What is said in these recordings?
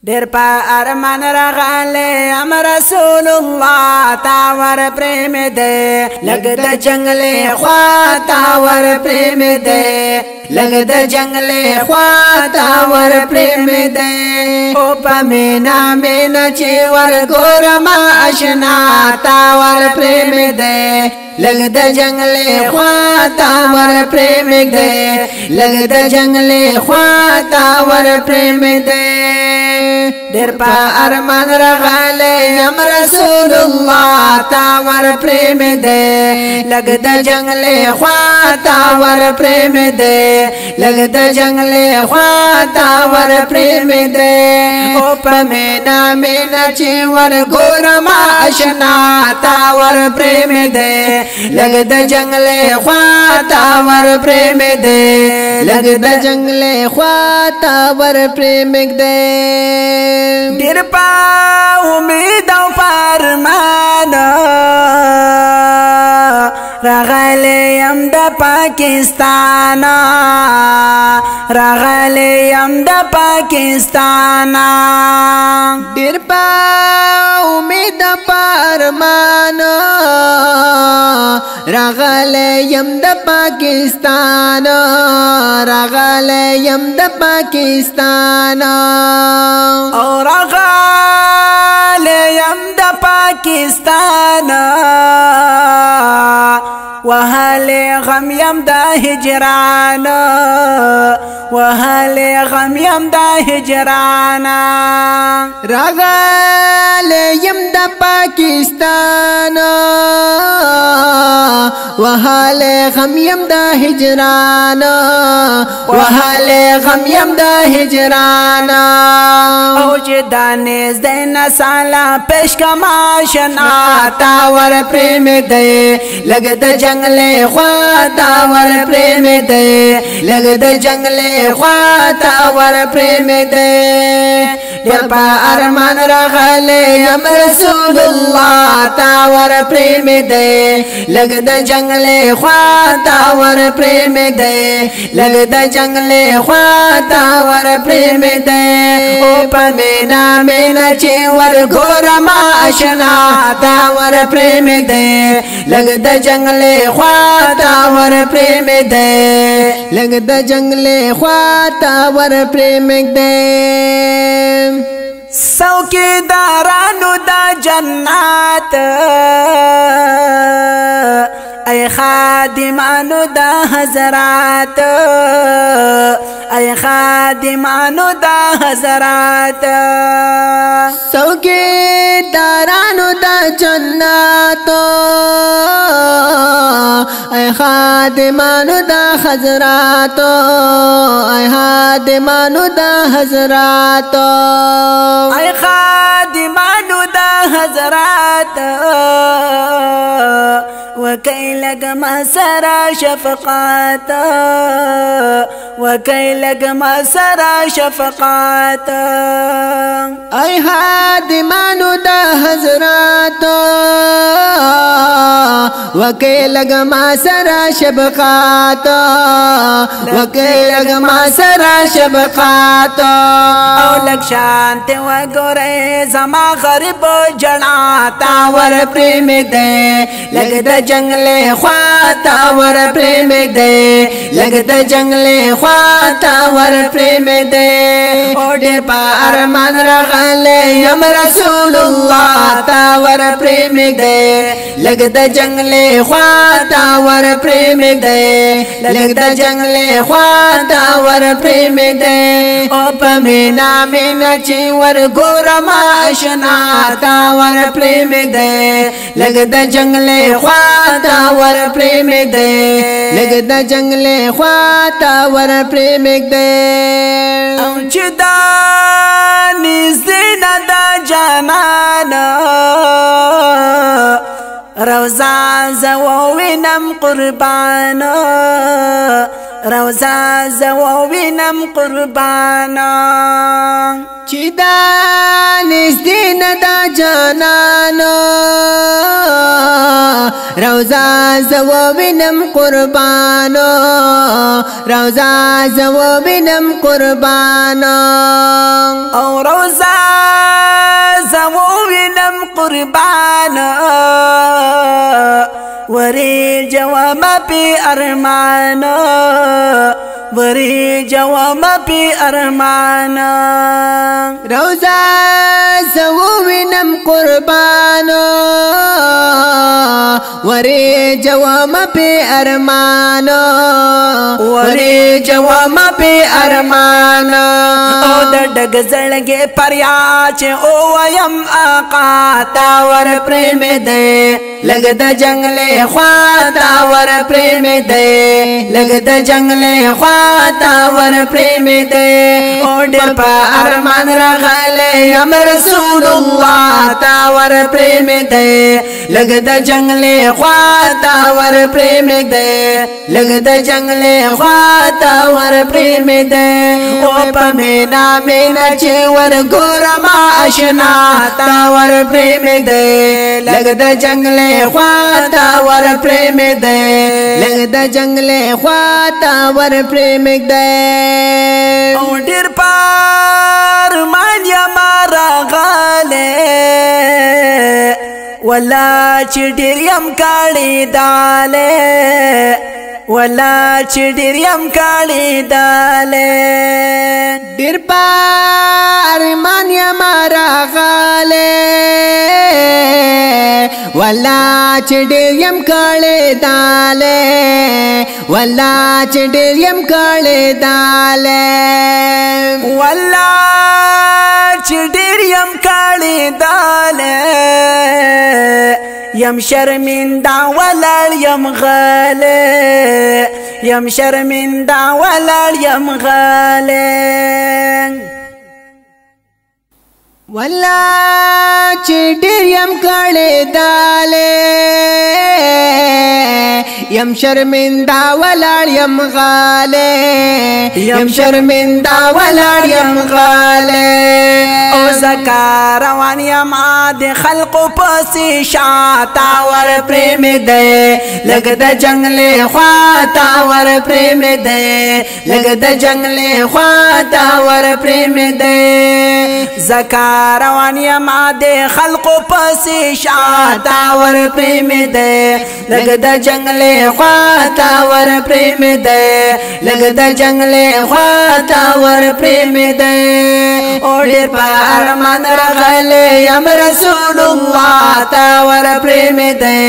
دیر پا ارمان رغاله ام رسول الله تاور پریم دے لگ د جنگل خوا تاور پریم دے لگ د جنگل خوا تاور پریم دے او پا مینا مینا چی ور گورما اشنا تاور پریم دے لگ د جنگل خوا تاور پریم دے لگ د جنگل خوا تاور پریم دے دیر پا ارمان رغاله یم رسول الله تاور پریم دے لگ د جنگل خوا تاور پریم دے لگ د جنگل خوا تاور پریم دے او پا مینا مینا چی ور گورما اشنا تاور پریم دے لگ د جنگل خوا تاور پریم دے لگ د جنگل خوا تاور پریم دے دیر پا امید و فرمان رغلیم د پاکستان رغلیم د پاکستان دیر پا امید فرمان رغلیم د پاکستان رغلیم د پاکستان او رغلیم د پاکستان وهل غم یم دا هجران وهل غم یم دا هجران رغل یم دا پاکستان وهل غم یم دا هجران وهل غم یم دا هجران او جدانیز دین سالا پیش کما شنا تاور پریم دے لگ د جنگل خوا تاور پریم دے لگ د جنگل خوا تاور پریم دے دیر پا ارمان رغاله یم رسول الله تاور پریم دے لگ د جنگل خوا تاور پریم دے لگ د جنگل خوا تاور پریم دے او پا مینا مینا چی ور گورما اشنا تاور پریم دے لگ د جنگل خوا تاور پریم دے لگ د جنگل خوا تاور پریم دے څوکیدارانو دا جنات ای خادمانو دا حضرات ای خادمانو دا حضرات څوکیدارانو دا جنات ای خادمانو دا حضرات ای خادمانو دا حضرات ای خادمانو دا حضرات وكي لقما سرى شفقات وكي لقما سرى شفقات اي هادمانو دا حضرات وكي لقما سرى شفقات وكي لقما سرى شفقات او لك شانت وگورے زما غریب جنا تاور پریم دے لگ د جنگل خوا تاور پریم دے لگ د جنگل خوا تاور پریم دے او دیر پا ارمان رغاله یم رسول الله تاور پریم دے لگ د جنگل خوا تاور پریم دے لگ د جنگل خوا تاور پریم دے او پا مینا مینا چی ور گورما اشنا تاور پریم دے لگ د جنگل خوا تاور پریم دے لگ د جنگل خوا تاور پریم دے او چدا نزدین دا جانان روزا زووینم قربان روزا زو وینم قربانا چې دا نږدې نه دا جانانو روزا زو وینم قربانو روزا زو وینم قربانو او روزا زو وینم قربانا وری جوام پی ارمانا وری جوام پی ارمانا روزا زو وینم قربانو وری جوام پی ارمانو وری جوام پی ارمانو او د ډګ زړګي پریا چې او ويم آقا تا ور پریم دې لګ د جنگلې خوا تا ور پریم دې لګ د جنگلې خوا تا ور پریم دې او ډېر په ارمان راغلې ام رسول الله تا ور پریم دې لګ د جنگلې خوا تا ور پریم دې لګ د جنگلې خوا تا ور پریم دې او په مینا مینا چې ور ګورم آشنا تا ور پریم دې لګ د جنگلې خوا تا ور پریم دې لګ د جنگلې خوا تا ور پریم دې او ډېر پار مان یا مارا غاله ولا چې ډېر يم کاړي داله ولا چې ډېر يم کاړي داله ډېر پار مان یا مارا غاله ولا چې ډېر يم کاړي داله ولا چې ډېر يم کاړي داله ولا چې ډېر يم کاړي داله یم شرمنده ولړ یم غاله یم شرمنده ولړ یم غاله ولا چې ډېر يم کړه داله یم شرمنده ولړ یم غاله یم شرمنده ولړ یم غاله او زکار روان یم د خلق پسې شاتا ور پریم دې لګ د جنگلې خوا تا ور پریم دې لګ د جنگلې خوا تا ور پریم دې زکار روان یم د خلق پسې شاتا ور پریم دې لګ د جنگلې خوا تا ور پریم دې لګ د جنگلې خوا تا ور پریم دې او ډېر په ارمان راغلې یم رسول الله تا ور پریم دې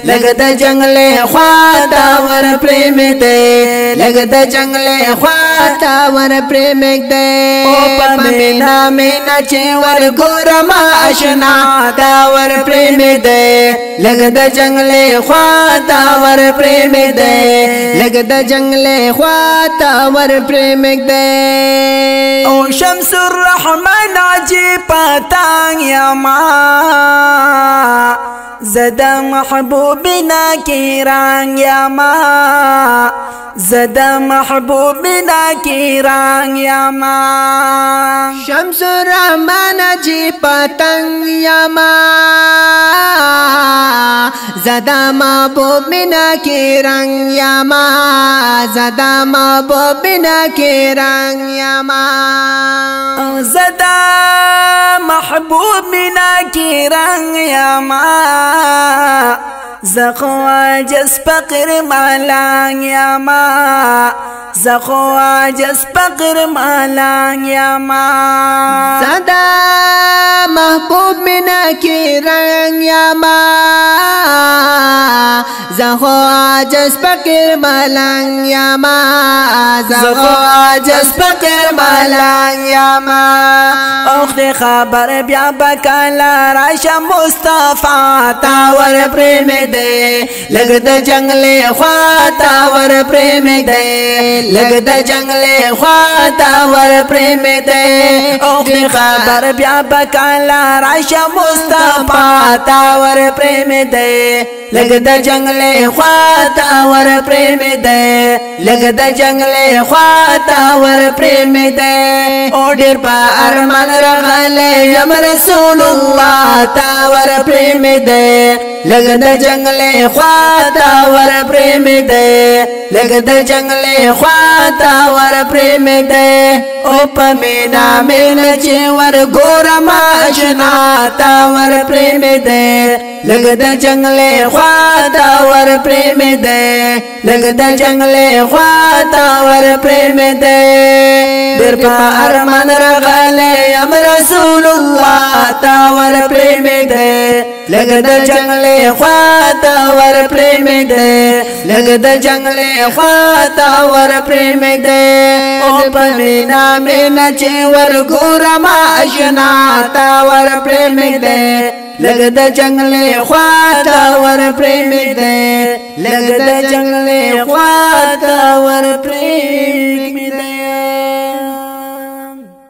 لګ د جنگلې خوا تا ور پریم دې لګ د جنگلې خوا تا ور پریم دې او په مینا مینا چې ور ګورم آشنا تا ور پریم دې لګ د جنگلې خوا تا ور پریم دې لګ د جنگلې خوا تا ور پریم دې او شمس الرحمن عجیب پتنگ یما زدا محبوبنا کی رنگ یما زدا محبوبنا کی رنگ یما شمس الرحمن جی پتنگ یما زدا محبوبنا کی رنگ یما زدا محبوبنا کی رنگ یما زدا محبوبنا کی رنگ یما زخو عجز فقر مالان یما زخو عجز فقر مالان یما زدا محبوب منا کی رنگ یما زخو عجز فقر مالان یما زخو عجز فقر مالان یما دی خبر بیا بکالا راشه مصطفی تا ور پریم دے لگ د جنگل خوا تا ور پریم دے لگ د جنگل خوا تا ور پریم دے او دی خبر بیا بکالا راشه مصطفی تا ور پریم دے لگ د جنگل خوا تا ور پریم دے لگ د جنگل خوا تا ور پریم دے او ډیر په ارمان راغله یم رسول الله تا ور پریم دے لگ د جنگل خوا تا ور پریم دے لگ د جنگل خوا تا ور پریم دے او په مینا مینا چې ور ګورم آشنا تا ور پریم دے لگ د جنگل خوا تا ور پریم دے لگ د جنگل خوا تا ور پریم دے در په ارمان راغله یم رسول الله تا ور پریم دے لگ د جنگل خوا تا ور پریم دے لگ د جنگل خوا تا ور پریم دے او په مینا مینا چې ور ګورم آشنا تا ور پریم دے لگ د جنگل خوا تا ور پریم دے لگ د جنگل خوا تا ور پریم دے